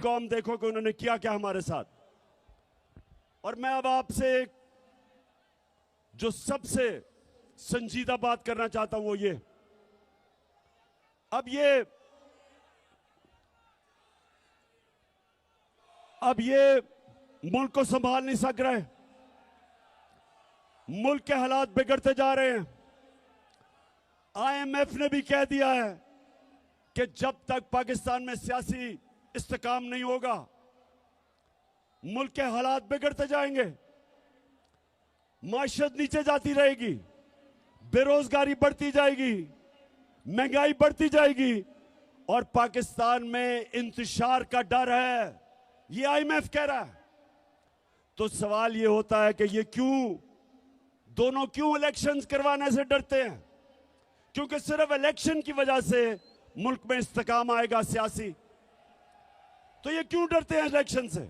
कौम देखो कि उन्होंने किया क्या हमारे साथ। और मैं अब आपसे जो सबसे संजीदा बात करना चाहता हूं वो ये, अब ये मुल्क को संभाल नहीं सक रहे। मुल्क के हालात बिगड़ते जा रहे हैं। आईएमएफ ने भी कह दिया है कि जब तक पाकिस्तान में सियासी इस्तेकाम नहीं होगा, मुल्क के हालात बिगड़ते जाएंगे, माशरत नीचे जाती रहेगी, बेरोजगारी बढ़ती जाएगी, महंगाई बढ़ती जाएगी और पाकिस्तान में इंतशार का डर है। ये आईएमएफ कह रहा है। तो सवाल ये होता है कि ये दोनों क्यों इलेक्शंस करवाने से डरते हैं? क्योंकि सिर्फ इलेक्शन की वजह से मुल्क में इस्तेकाम आएगा सियासी। तो ये क्यों डरते हैं इलेक्शन से?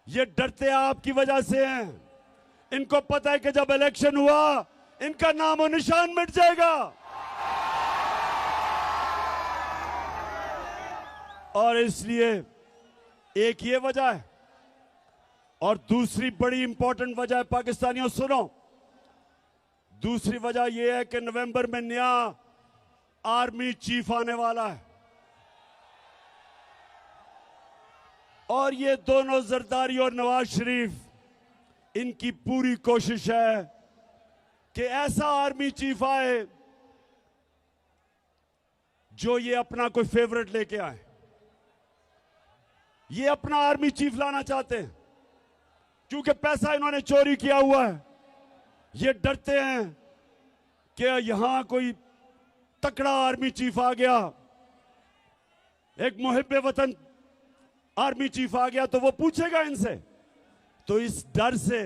ये डरते आपकी वजह से हैं। इनको पता है कि जब इलेक्शन हुआ इनका नाम और निशान मिट जाएगा। और इसलिए एक ये वजह है। और दूसरी बड़ी इंपॉर्टेंट वजह है, पाकिस्तानियों सुनो, दूसरी वजह यह है कि नवंबर में नया आर्मी चीफ आने वाला है। और ये दोनों जरदारी और नवाज शरीफ, इनकी पूरी कोशिश है कि ऐसा आर्मी चीफ आए जो ये अपना कोई फेवरेट लेके आए। ये अपना आर्मी चीफ लाना चाहते हैं क्योंकि पैसा इन्होंने चोरी किया हुआ है। ये डरते हैं कि यहां कोई तकड़ा आर्मी चीफ आ गया, एक मुहिब्बे वतन आर्मी चीफ आ गया तो वो पूछेगा इनसे। तो इस डर से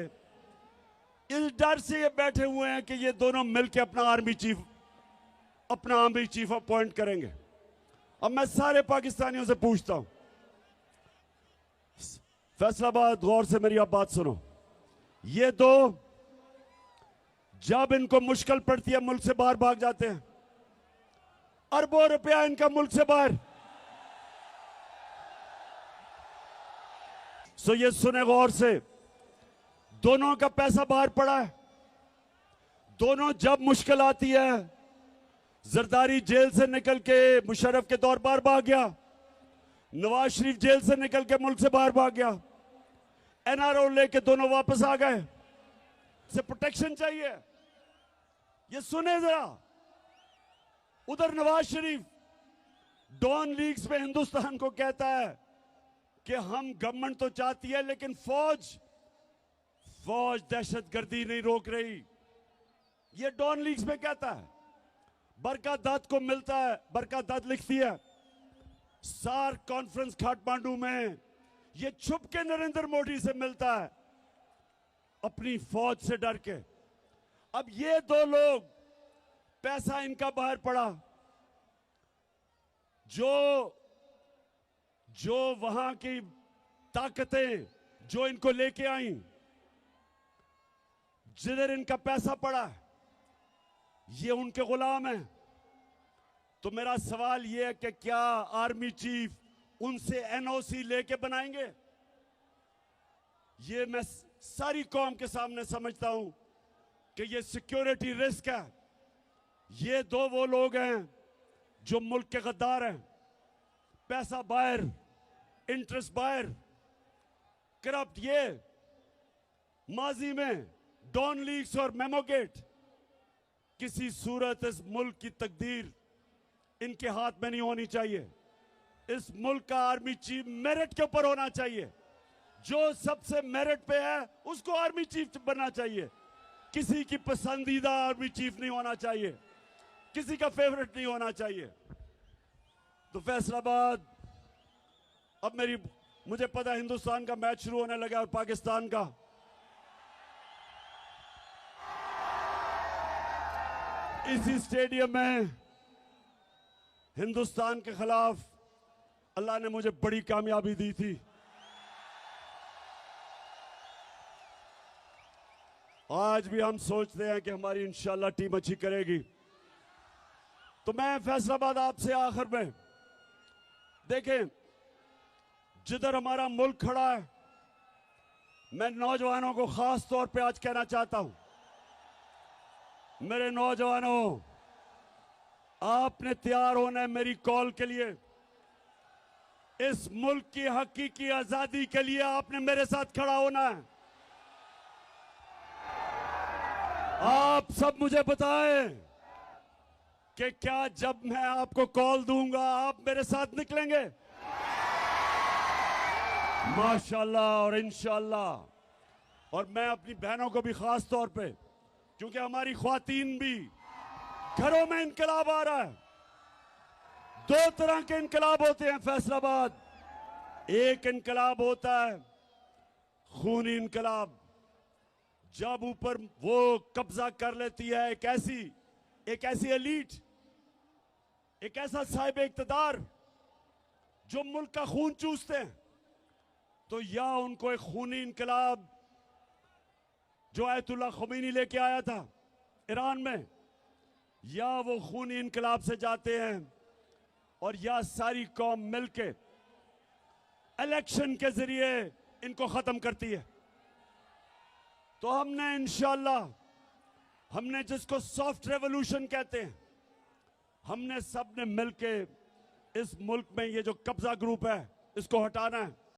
ये बैठे हुए हैं कि ये दोनों मिलकर अपना आर्मी चीफ अपॉइंट करेंगे। अब मैं सारे पाकिस्तानियों से पूछता हूं, फैसलाबाद, गौर से मेरी आप बात सुनो। ये दो जब इनको मुश्किल पड़ती है मुल्क से बाहर भाग जाते हैं। अरबों रुपया इनका मुल्क से बाहर। सो ये सुने गौर से, दोनों का पैसा बाहर पड़ा है। दोनों जब मुश्किल आती है, जरदारी जेल से निकल के मुशर्रफ के दौर बाहर भाग गया, नवाज शरीफ जेल से निकल के मुल्क से बाहर भाग गया, एनआरओ लेके दोनों वापस आ गए। से प्रोटेक्शन चाहिए। ये सुने जरा, उधर नवाज शरीफ डॉन लीग्स में हिंदुस्तान को कहता है कि हम गवर्नमेंट तो चाहती है लेकिन फौज दहशतगर्दी नहीं रोक रही। ये डॉन लीग्स में कहता है। बरकत दत्त को मिलता है, बरकत दत्त लिखती है सार्क कॉन्फ्रेंस काठमांडू में, ये छुप के नरेंद्र मोदी से मिलता है अपनी फौज से डर के। अब ये दो लोग, पैसा इनका बाहर पड़ा, जो वहां की ताकतें जो इनको लेके आई, जिधर इनका पैसा पड़ा, ये उनके गुलाम हैं। तो मेरा सवाल ये है कि क्या आर्मी चीफ उनसे एनओसी लेके बनाएंगे? ये मैं सारी कौम के सामने समझता हूं कि ये सिक्योरिटी रिस्क है। ये दो वो लोग हैं जो मुल्क के गद्दार हैं। पैसा बाहर, इंटरेस्ट बाहर, करप्ट। ये माजी में डॉन लीग्स और मेमोगेट, किसी सूरत इस मुल्क की तकदीर इनके हाथ में नहीं होनी चाहिए। इस मुल्क का आर्मी चीफ मेरिट के ऊपर होना चाहिए। जो सबसे मेरिट पे है उसको आर्मी चीफ बनना चाहिए। किसी की पसंदीदा आर्मी चीफ नहीं होना चाहिए, किसी का फेवरेट नहीं होना चाहिए। तो फैसलाबाद, अब मुझे पता है हिंदुस्तान का मैच शुरू होने लगा और पाकिस्तान का। इसी स्टेडियम में हिंदुस्तान के खिलाफ अल्लाह ने मुझे बड़ी कामयाबी दी थी। आज भी हम सोचते हैं कि हमारी इंशाल्लाह टीम अच्छी करेगी। तो मैं फैसलाबाद आपसे आखिर में, देखें, जिधर हमारा मुल्क खड़ा है, मैं नौजवानों को खास तौर पे आज कहना चाहता हूं, मेरे नौजवानों, आपने तैयार होना है मेरी कॉल के लिए। इस मुल्क की हकीकी आजादी के लिए आपने मेरे साथ खड़ा होना है। आप सब मुझे बताएं कि क्या जब मैं आपको कॉल दूंगा आप मेरे साथ निकलेंगे? माशाल्लाह और इंशाल्लाह। और मैं अपनी बहनों को भी खास तौर पे, क्योंकि हमारी ख्वातीन भी घरों में इनकलाब आ रहा है। दो तरह के इनकलाब होते हैं फैसलाबाद। एक इनकलाब होता है खूनी इनकलाब, जब ऊपर वो कब्जा कर लेती है एक ऐसी एलीट, एक ऐसा साहिब इक्तदार जो मुल्क का खून चूसते हैं, तो या उनको एक खूनी इनकलाब जो आयतुल्लाह ख़ुमैनी लेके आया था ईरान में, या वो खूनी इनकलाब से जाते हैं और या सारी कौम मिलके इलेक्शन के जरिए इनको खत्म करती है। तो हमने इंशाल्लाह, हमने जिसको सॉफ्ट रेवोल्यूशन कहते हैं, हमने सबने मिलके इस मुल्क में ये जो कब्जा ग्रुप है इसको हटाना है।